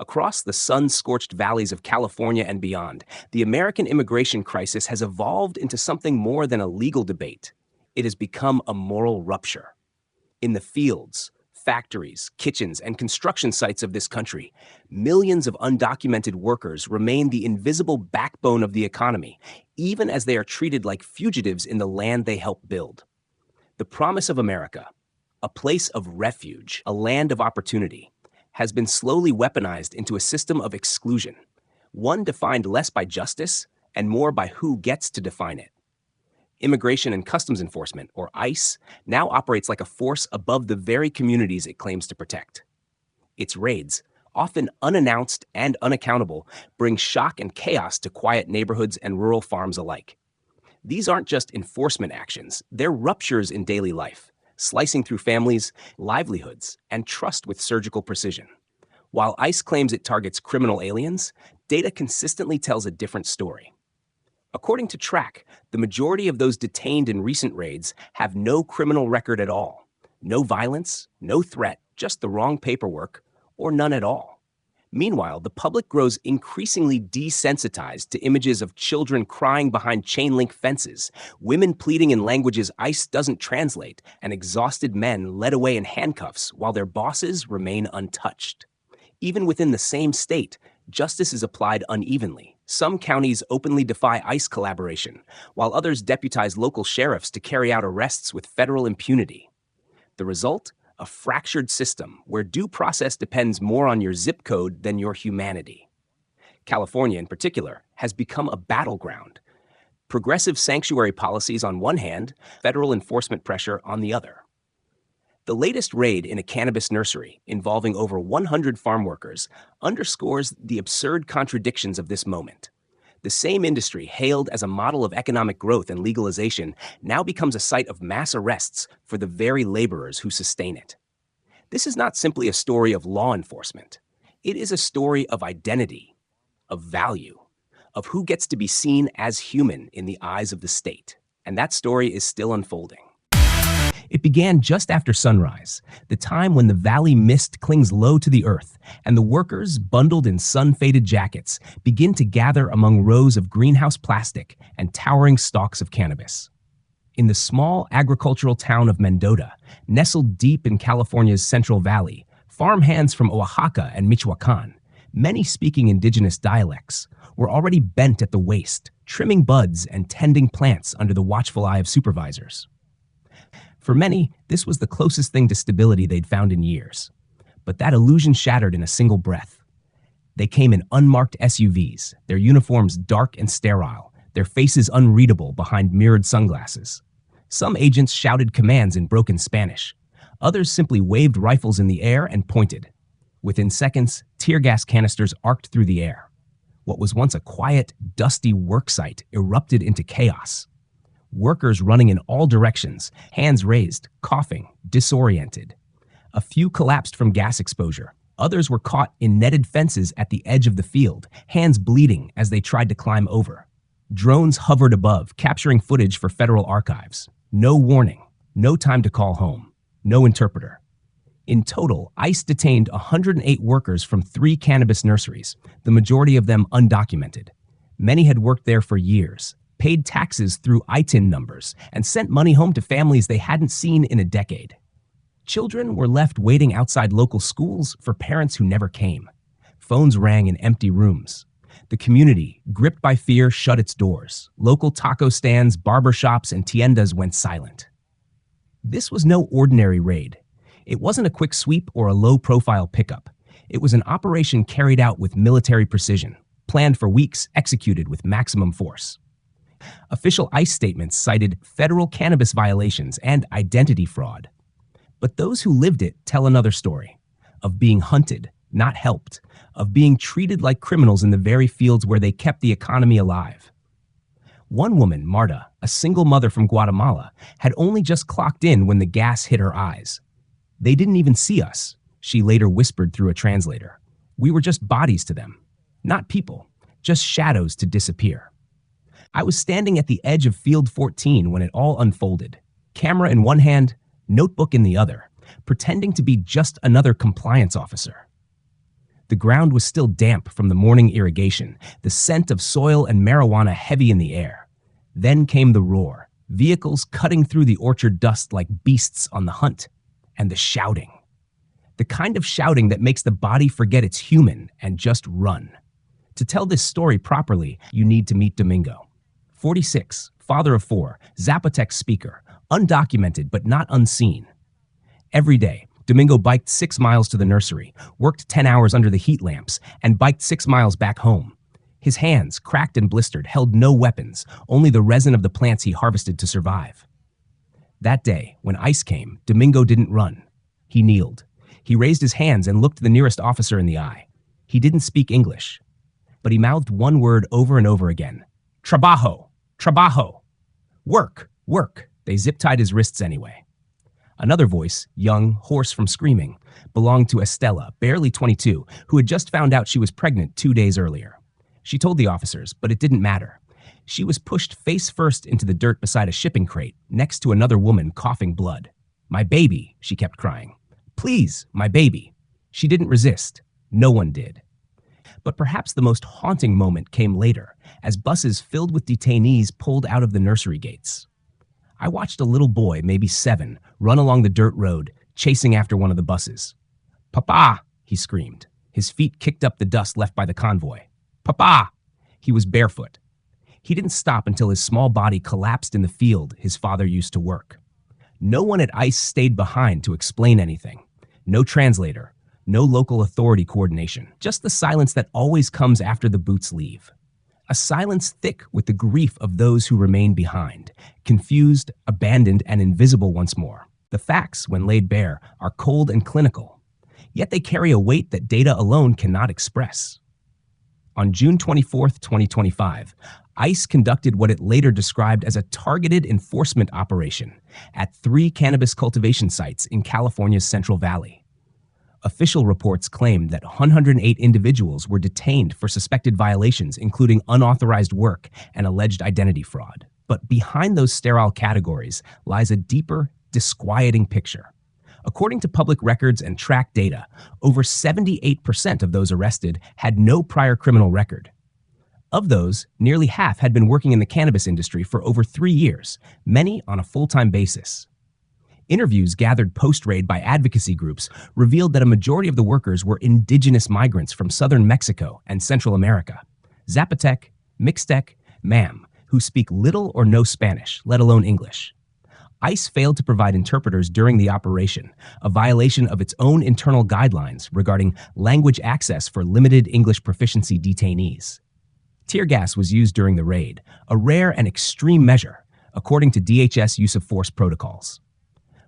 Across the sun-scorched valleys of California and beyond, the American immigration crisis has evolved into something more than a legal debate. It has become a moral rupture. In the fields, factories, kitchens, and construction sites of this country, millions of undocumented workers remain the invisible backbone of the economy, even as they are treated like fugitives in the land they help build. The promise of America, a place of refuge, a land of opportunity, has been slowly weaponized into a system of exclusion, one defined less by justice and more by who gets to define it. Immigration and Customs Enforcement, or ICE, now operates like a force above the very communities it claims to protect. Its raids, often unannounced and unaccountable, bring shock and chaos to quiet neighborhoods and rural farms alike. These aren't just enforcement actions, they're ruptures in daily life, slicing through families, livelihoods, and trust with surgical precision. While ICE claims it targets criminal aliens, data consistently tells a different story. According to TRAC, the majority of those detained in recent raids have no criminal record at all. No violence, no threat, just the wrong paperwork, or none at all. Meanwhile, the public grows increasingly desensitized to images of children crying behind chain-link fences, women pleading in languages ICE doesn't translate, and exhausted men led away in handcuffs while their bosses remain untouched. Even within the same state, justice is applied unevenly. Some counties openly defy ICE collaboration, while others deputize local sheriffs to carry out arrests with federal impunity. The result? A fractured system where due process depends more on your zip code than your humanity. California, in particular, has become a battleground. Progressive sanctuary policies on one hand, federal enforcement pressure on the other. The latest raid in a cannabis nursery, involving over 100 farm workers, underscores the absurd contradictions of this moment. The same industry, hailed as a model of economic growth and legalization, now becomes a site of mass arrests for the very laborers who sustain it. This is not simply a story of law enforcement. It is a story of identity, of value, of who gets to be seen as human in the eyes of the state. And that story is still unfolding. It began just after sunrise, the time when the valley mist clings low to the earth, and the workers, bundled in sun-faded jackets, begin to gather among rows of greenhouse plastic and towering stalks of cannabis. In the small agricultural town of Mendota, nestled deep in California's Central Valley, farmhands from Oaxaca and Michoacan, many speaking indigenous dialects, were already bent at the waist, trimming buds and tending plants under the watchful eye of supervisors. For many, this was the closest thing to stability they'd found in years. But that illusion shattered in a single breath. They came in unmarked SUVs, their uniforms dark and sterile, their faces unreadable behind mirrored sunglasses. Some agents shouted commands in broken Spanish. Others simply waved rifles in the air and pointed. Within seconds, tear gas canisters arced through the air. What was once a quiet, dusty worksite erupted into chaos. Workers running in all directions, hands raised, coughing, disoriented. A few collapsed from gas exposure. Others were caught in netted fences at the edge of the field, hands bleeding as they tried to climb over. Drones hovered above, capturing footage for federal archives. No warning, no time to call home, no interpreter. In total, ICE detained 108 workers from 3 cannabis nurseries, the majority of them undocumented. Many had worked there for years, paid taxes through ITIN numbers, and sent money home to families they hadn't seen in a decade. Children were left waiting outside local schools for parents who never came. Phones rang in empty rooms. The community, gripped by fear, shut its doors. Local taco stands, barber shops, and tiendas went silent. This was no ordinary raid. It wasn't a quick sweep or a low-profile pickup. It was an operation carried out with military precision, planned for weeks, executed with maximum force. Official ICE statements cited federal cannabis violations and identity fraud. But those who lived it tell another story, of being hunted, not helped, of being treated like criminals in the very fields where they kept the economy alive. One woman, Marta, a single mother from Guatemala, had only just clocked in when the gas hit her eyes. "They didn't even see us," she later whispered through a translator. "We were just bodies to them. Not people, just shadows to disappear." I was standing at the edge of Field 14 when it all unfolded, camera in one hand, notebook in the other, pretending to be just another compliance officer. The ground was still damp from the morning irrigation, the scent of soil and marijuana heavy in the air. Then came the roar, vehicles cutting through the orchard dust like beasts on the hunt, and the shouting. The kind of shouting that makes the body forget it's human and just run. To tell this story properly, you need to meet Domingo. 46, father of 4, Zapotec speaker, undocumented but not unseen. Every day, Domingo biked 6 miles to the nursery, worked 10 hours under the heat lamps, and biked 6 miles back home. His hands, cracked and blistered, held no weapons, only the resin of the plants he harvested to survive. That day, when ICE came, Domingo didn't run. He kneeled. He raised his hands and looked the nearest officer in the eye. He didn't speak English, but he mouthed one word over and over again. Trabajo, trabajo. Work, work. They zip-tied his wrists anyway. Another voice, young, hoarse from screaming, belonged to Estella, barely 22, who had just found out she was pregnant 2 days earlier. She told the officers, but it didn't matter. She was pushed face first into the dirt beside a shipping crate, next to another woman coughing blood. My baby, she kept crying. Please, my baby. She didn't resist. No one did. But perhaps the most haunting moment came later, as buses filled with detainees pulled out of the nursery gates. I watched a little boy, maybe 7, run along the dirt road, chasing after one of the buses. Papa, he screamed. His feet kicked up the dust left by the convoy. Papa! He was barefoot. He didn't stop until his small body collapsed in the field his father used to work. No one at ICE stayed behind to explain anything. No translator, no local authority coordination, just the silence that always comes after the boots leave. A silence thick with the grief of those who remain behind, confused, abandoned, and invisible once more. The facts, when laid bare, are cold and clinical, yet they carry a weight that data alone cannot express. On June 24, 2025, ICE conducted what it later described as a targeted enforcement operation at 3 cannabis cultivation sites in California's Central Valley. Official reports claimed that 108 individuals were detained for suspected violations, including unauthorized work and alleged identity fraud. But behind those sterile categories lies a deeper, disquieting picture. According to public records and TRAC data, over 78% of those arrested had no prior criminal record. Of those, nearly half had been working in the cannabis industry for over 3 years, many on a full-time basis. Interviews gathered post-raid by advocacy groups revealed that a majority of the workers were indigenous migrants from southern Mexico and Central America, Zapotec, Mixtec, Mam, who speak little or no Spanish, let alone English. ICE failed to provide interpreters during the operation, a violation of its own internal guidelines regarding language access for limited English proficiency detainees. Tear gas was used during the raid, a rare and extreme measure, according to DHS use of force protocols.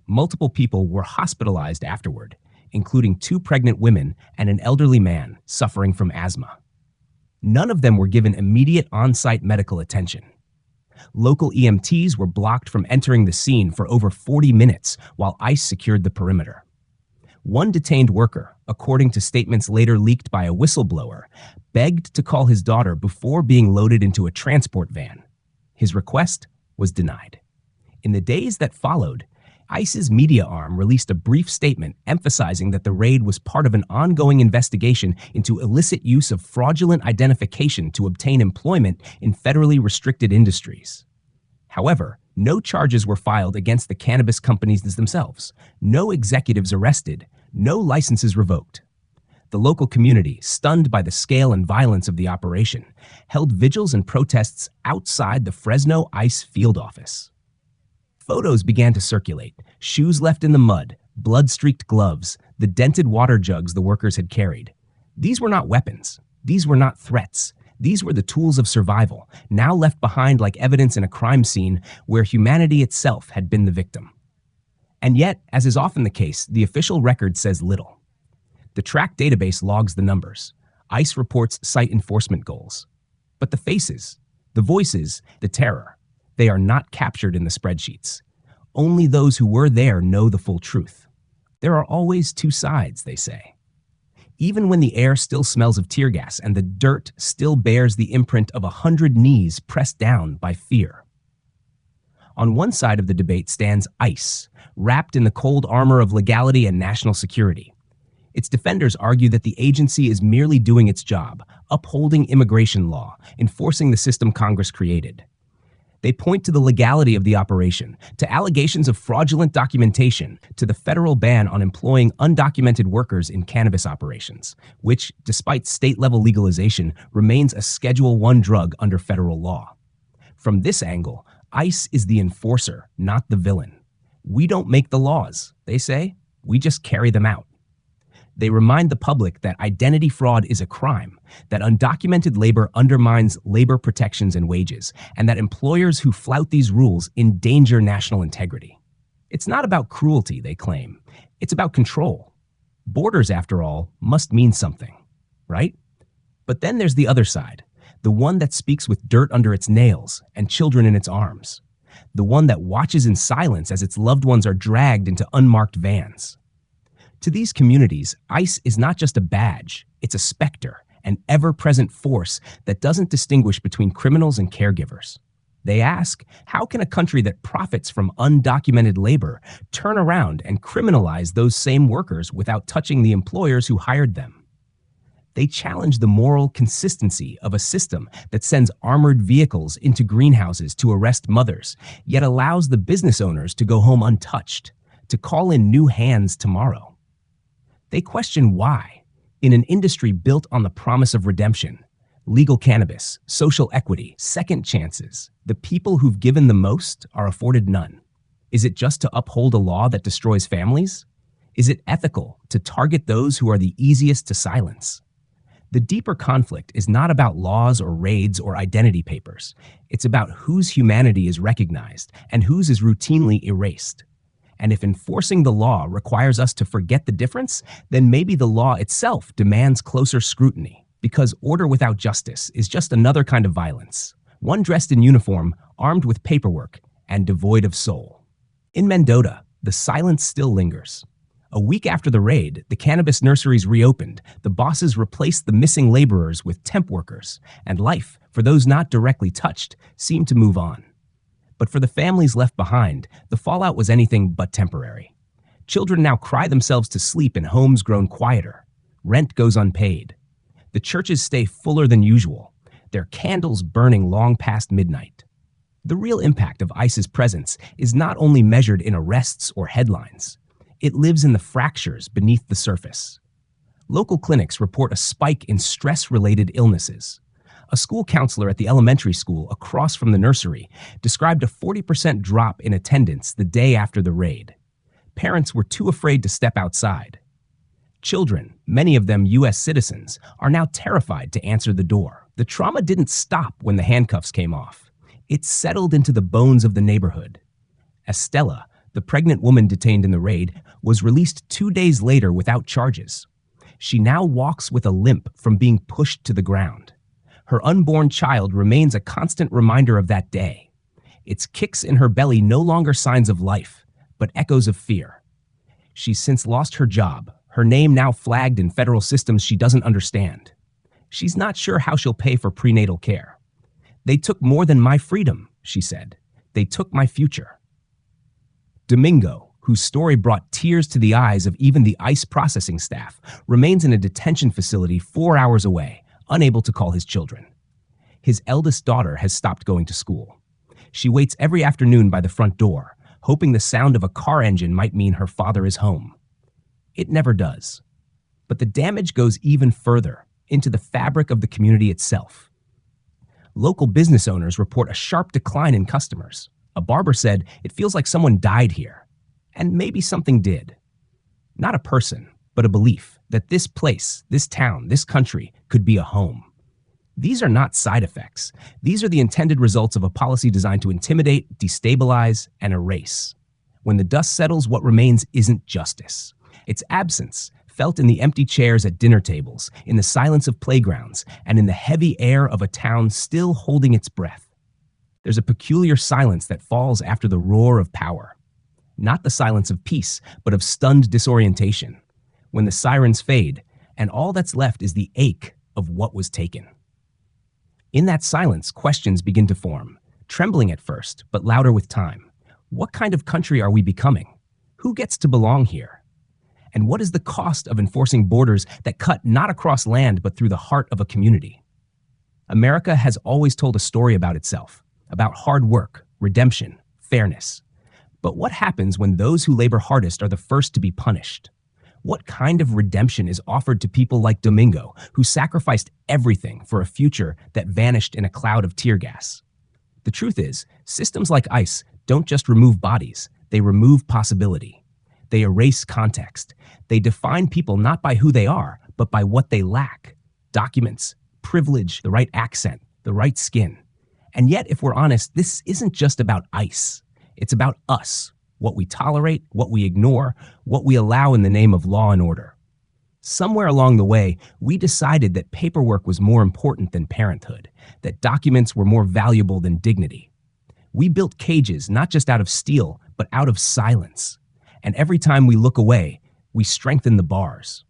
Multiple people were hospitalized afterward, including 2 pregnant women and an elderly man suffering from asthma. None of them were given immediate on-site medical attention. Local EMTs were blocked from entering the scene for over 40 minutes while ICE secured the perimeter. One detained worker, according to statements later leaked by a whistleblower, begged to call his daughter before being loaded into a transport van. His request was denied. In the days that followed, ICE's media arm released a brief statement emphasizing that the raid was part of an ongoing investigation into illicit use of fraudulent identification to obtain employment in federally restricted industries. However, no charges were filed against the cannabis companies themselves, no executives arrested, no licenses revoked. The local community, stunned by the scale and violence of the operation, held vigils and protests outside the Fresno ICE field office. Photos began to circulate, shoes left in the mud, blood-streaked gloves, the dented water jugs the workers had carried. These were not weapons. These were not threats. These were the tools of survival, now left behind like evidence in a crime scene where humanity itself had been the victim. And yet, as is often the case, the official record says little. The TRAC database logs the numbers. ICE reports site enforcement goals. But the faces, the voices, the terror, they are not captured in the spreadsheets. Only those who were there know the full truth. There are always 2 sides, they say. Even when the air still smells of tear gas and the dirt still bears the imprint of 100 knees pressed down by fear. On one side of the debate stands ICE, wrapped in the cold armor of legality and national security. Its defenders argue that the agency is merely doing its job, upholding immigration law, enforcing the system Congress created. They point to the legality of the operation, to allegations of fraudulent documentation, to the federal ban on employing undocumented workers in cannabis operations, which, despite state-level legalization, remains a Schedule I drug under federal law. From this angle, ICE is the enforcer, not the villain. We don't make the laws, they say. We just carry them out. They remind the public that identity fraud is a crime, that undocumented labor undermines labor protections and wages, and that employers who flout these rules endanger national integrity. It's not about cruelty, they claim. It's about control. Borders, after all, must mean something, right? But then there's the other side, the one that speaks with dirt under its nails and children in its arms, the one that watches in silence as its loved ones are dragged into unmarked vans. To these communities, ICE is not just a badge, it's a specter, an ever-present force that doesn't distinguish between criminals and caregivers. They ask, how can a country that profits from undocumented labor turn around and criminalize those same workers without touching the employers who hired them? They challenge the moral consistency of a system that sends armored vehicles into greenhouses to arrest mothers, yet allows the business owners to go home untouched, to call in new hands tomorrow. They question why, in an industry built on the promise of redemption, legal cannabis, social equity, second chances, the people who've given the most are afforded none. Is it just to uphold a law that destroys families? Is it ethical to target those who are the easiest to silence? The deeper conflict is not about laws or raids or identity papers. It's about whose humanity is recognized and whose is routinely erased. And if enforcing the law requires us to forget the difference, then maybe the law itself demands closer scrutiny, because order without justice is just another kind of violence, one dressed in uniform, armed with paperwork, and devoid of soul. In Mendota, the silence still lingers. A week after the raid, the cannabis nurseries reopened, the bosses replaced the missing laborers with temp workers, and life, for those not directly touched, seemed to move on. But for the families left behind, the fallout was anything but temporary. Children now cry themselves to sleep in homes grown quieter. Rent goes unpaid. The churches stay fuller than usual, their candles burning long past midnight. The real impact of ICE's presence is not only measured in arrests or headlines. It lives in the fractures beneath the surface. Local clinics report a spike in stress-related illnesses. A school counselor at the elementary school across from the nursery described a 40% drop in attendance the day after the raid. Parents were too afraid to step outside. Children, many of them U.S. citizens, are now terrified to answer the door. The trauma didn't stop when the handcuffs came off. It settled into the bones of the neighborhood. Estella, the pregnant woman detained in the raid, was released 2 days later without charges. She now walks with a limp from being pushed to the ground. Her unborn child remains a constant reminder of that day. Its kicks in her belly no longer signs of life, but echoes of fear. She's since lost her job, her name now flagged in federal systems she doesn't understand. She's not sure how she'll pay for prenatal care. They took more than my freedom, she said. They took my future. Domingo, whose story brought tears to the eyes of even the ICE processing staff, remains in a detention facility 4 hours away, unable to call his children. His eldest daughter has stopped going to school. She waits every afternoon by the front door, hoping the sound of a car engine might mean her father is home. It never does. But the damage goes even further, into the fabric of the community itself. Local business owners report a sharp decline in customers. A barber said, "It feels like someone died here." And maybe something did. Not a person, but a belief that this place, this town, this country could be a home. These are not side effects. These are the intended results of a policy designed to intimidate, destabilize, and erase. When the dust settles, what remains isn't justice. It's absence, felt in the empty chairs at dinner tables, in the silence of playgrounds, and in the heavy air of a town still holding its breath. There's a peculiar silence that falls after the roar of power. Not the silence of peace, but of stunned disorientation. When the sirens fade, and all that's left is the ache of what was taken. In that silence, questions begin to form, trembling at first, but louder with time. What kind of country are we becoming? Who gets to belong here? And what is the cost of enforcing borders that cut not across land but through the heart of a community? America has always told a story about itself, about hard work, redemption, fairness. But what happens when those who labor hardest are the first to be punished? What kind of redemption is offered to people like Domingo, who sacrificed everything for a future that vanished in a cloud of tear gas? The truth is, systems like ICE don't just remove bodies, they remove possibility. They erase context. They define people not by who they are, but by what they lack: documents, privilege, the right accent, the right skin. And yet, if we're honest, this isn't just about ICE. It's about us, what we tolerate, what we ignore, what we allow in the name of law and order. Somewhere along the way, we decided that paperwork was more important than parenthood, that documents were more valuable than dignity. We built cages not just out of steel, but out of silence. And every time we look away, we strengthen the bars.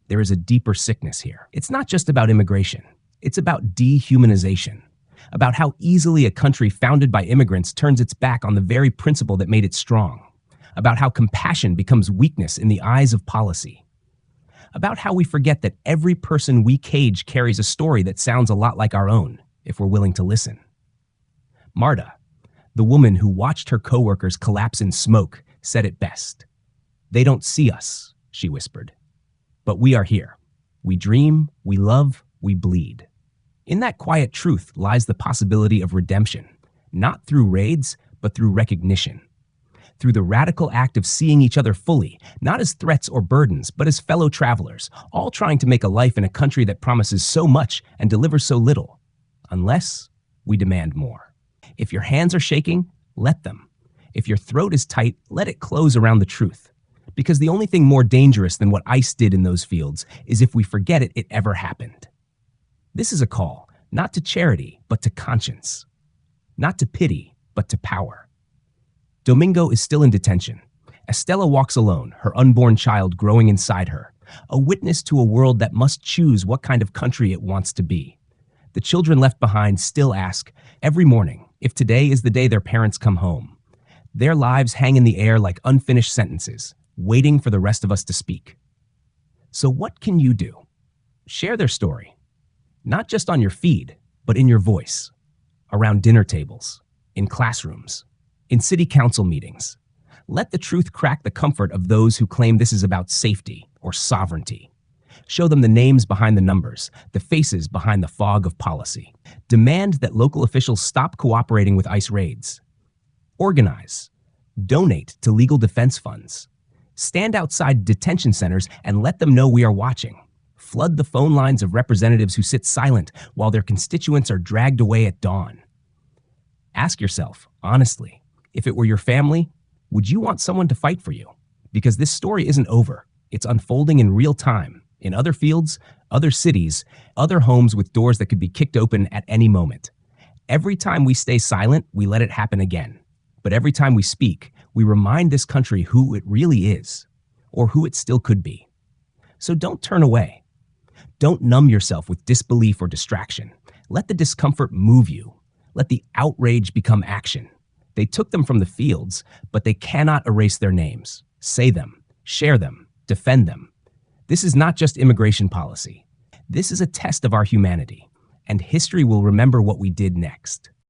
There is a deeper sickness here. It's not just about immigration. It's about dehumanization, about how easily a country founded by immigrants turns its back on the very principle that made it strong, about how compassion becomes weakness in the eyes of policy, about how we forget that every person we cage carries a story that sounds a lot like our own, if we're willing to listen. Marta, the woman who watched her coworkers collapse in smoke, said it best. "They don't see us," she whispered. "But we are here. We dream, we love, we bleed." In that quiet truth lies the possibility of redemption, not through raids, but through recognition. Through the radical act of seeing each other fully, not as threats or burdens, but as fellow travelers, all trying to make a life in a country that promises so much and delivers so little. Unless we demand more. If your hands are shaking, let them. If your throat is tight, let it close around the truth. Because the only thing more dangerous than what ICE did in those fields is if we forget it ever happened. This is a call, not to charity, but to conscience. Not to pity, but to power. Domingo is still in detention. Estella walks alone, her unborn child growing inside her, a witness to a world that must choose what kind of country it wants to be. The children left behind still ask, every morning, if today is the day their parents come home. Their lives hang in the air like unfinished sentences, waiting for the rest of us to speak. So what can you do? Share their story. Not just on your feed, but in your voice. Around dinner tables, in classrooms, in city council meetings. Let the truth crack the comfort of those who claim this is about safety or sovereignty. Show them the names behind the numbers, the faces behind the fog of policy. Demand that local officials stop cooperating with ICE raids. Organize. Donate to legal defense funds. Stand outside detention centers and let them know we are watching. Flood the phone lines of representatives who sit silent while their constituents are dragged away at dawn. Ask yourself, honestly, if it were your family, would you want someone to fight for you? Because this story isn't over. It's unfolding in real time, in other fields, other cities, other homes with doors that could be kicked open at any moment. Every time we stay silent, we let it happen again. But every time we speak, we remind this country who it really is, or who it still could be. So don't turn away. Don't numb yourself with disbelief or distraction. Let the discomfort move you. Let the outrage become action. They took them from the fields, but they cannot erase their names. Say them, share them, defend them. This is not just immigration policy. This is a test of our humanity, and history will remember what we did next.